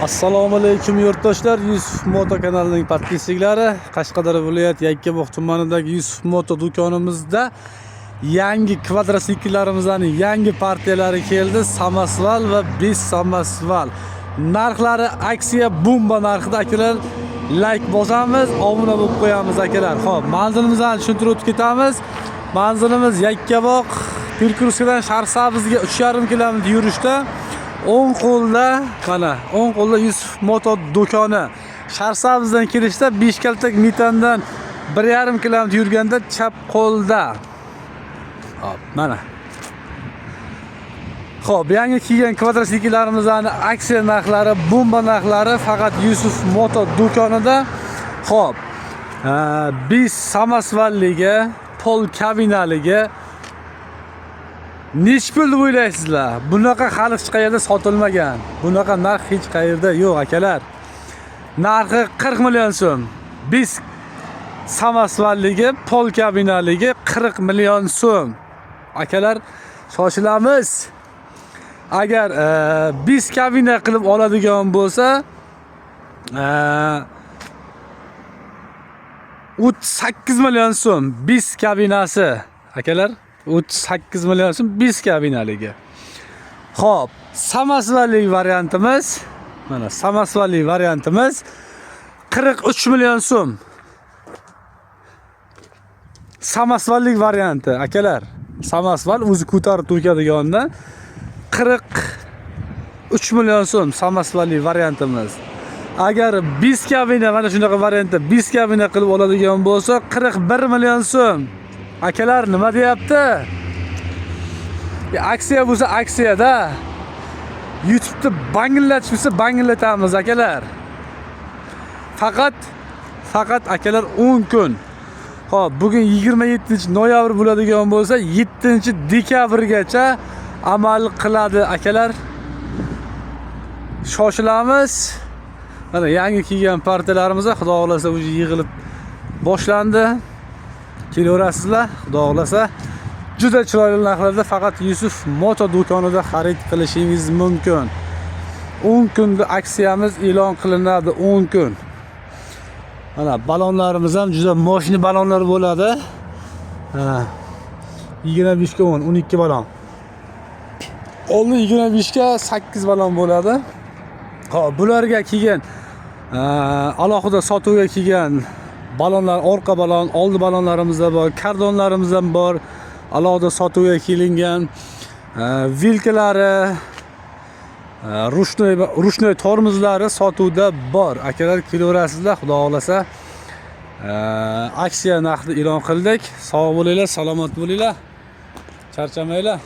Assalomu alaykum yurtdoshlar. Yusuf Moto kanalining podpischiklari. Qashqadaryo viloyati Yakkabog' tumanidagi Yusuf Moto do'konimizda yangi kvadrotsiklarimizning yangi partiyalari keldi. Samasval va bis samasval. Narxlari aksiya bomba narxida akalar. Like bosamiz, obuna bo'lib qo'yamiz akalar. Xo'p, manzilimizni tushuntirib o'tib ketamiz. Manzilimiz Yakkabog' Pirkurskidan Sharsabzga 3,5 km yurishda. O'ng qo'lda mana o'ng qo'lda Yusuf Moto do'koni. Sharsabzdan kirishda Beshkaltak metandan 1,5 km yurganda chap qo'lda. Hop, mana. Xo'p, yangi kelgan kvadrotsiklarimizning aksiya narxlari, bomba narxlari faqat Yusuf Moto do'konida. Xo'p, bis samasvalligi, pol kabinaligi nech pul deb o'ylaysizlar? Bunaqa hali hech qayerda sotilmagan. Bunaqa narx hech qayerda yo'q akalar. Narxi 40 million so'm. Bis samasvalligi, pol kabinaligi 40 million so'm. Akalar, shoshilamiz. Agar bis kabina qilib oladigan bo'lsa, 38 million so'm bis kabinasi. Akalar, 38 million so'm bis kabinaligi. Xo'p, samasvallik variantimiz, mana samasvallik variantimiz 43 million so'm. Samasvallik varianti, akalar. Samasval o'zi ko'tarib to'kadiganida 43 million so'm samasvallik variantimiz. Agar bis kabina mana shunaqa variantda bis kabina qilib oladigan bo'lsa 41 million so'm. Akalar nima deyapti? Aksiya bo'lsa aksiyada. YouTube'da bangillatib bo'lsa bangillatamiz akalar. Faqat akalar 10 kun. Xo'p, bugun 27-noyabr bo'ladigan bo'lsa 7-dekabrgacha amal qiladi akalar. Shoshilamiz. Mana yangi kelgan partiyalarimiz xudo xolasa o'zi yig'ilib boshlandi. Kelaverasizlar, xudo xolasa. Juda chiroyli narxlarda faqat Yusuf Moto do'konida xarid qilishingiz mumkin. 10 kunda aksiyamiz e'lon qilinadi, 10 kun. Mana balonlarimiz ham juda moshina balonlar bo'ladi. 25 ga 10, 12 balon. Oldin 25 ga 8 balon bo'ladi. Xo'p, bularga kelgan alohida sotuvga kelgan balonlar, orqa balon, oldi balonlarimiz ham bor, kardonlarimiz ham bor. Alohida sotuvga kelingan vilkalari, rushnoy tormozlari sotuvda bor. Akalar, kelaverasizlar, xudo xolasa. Aksiya narxini e'lon qildik. Sog' bo'linglar, salomat bo'linglar. Charchamanglar.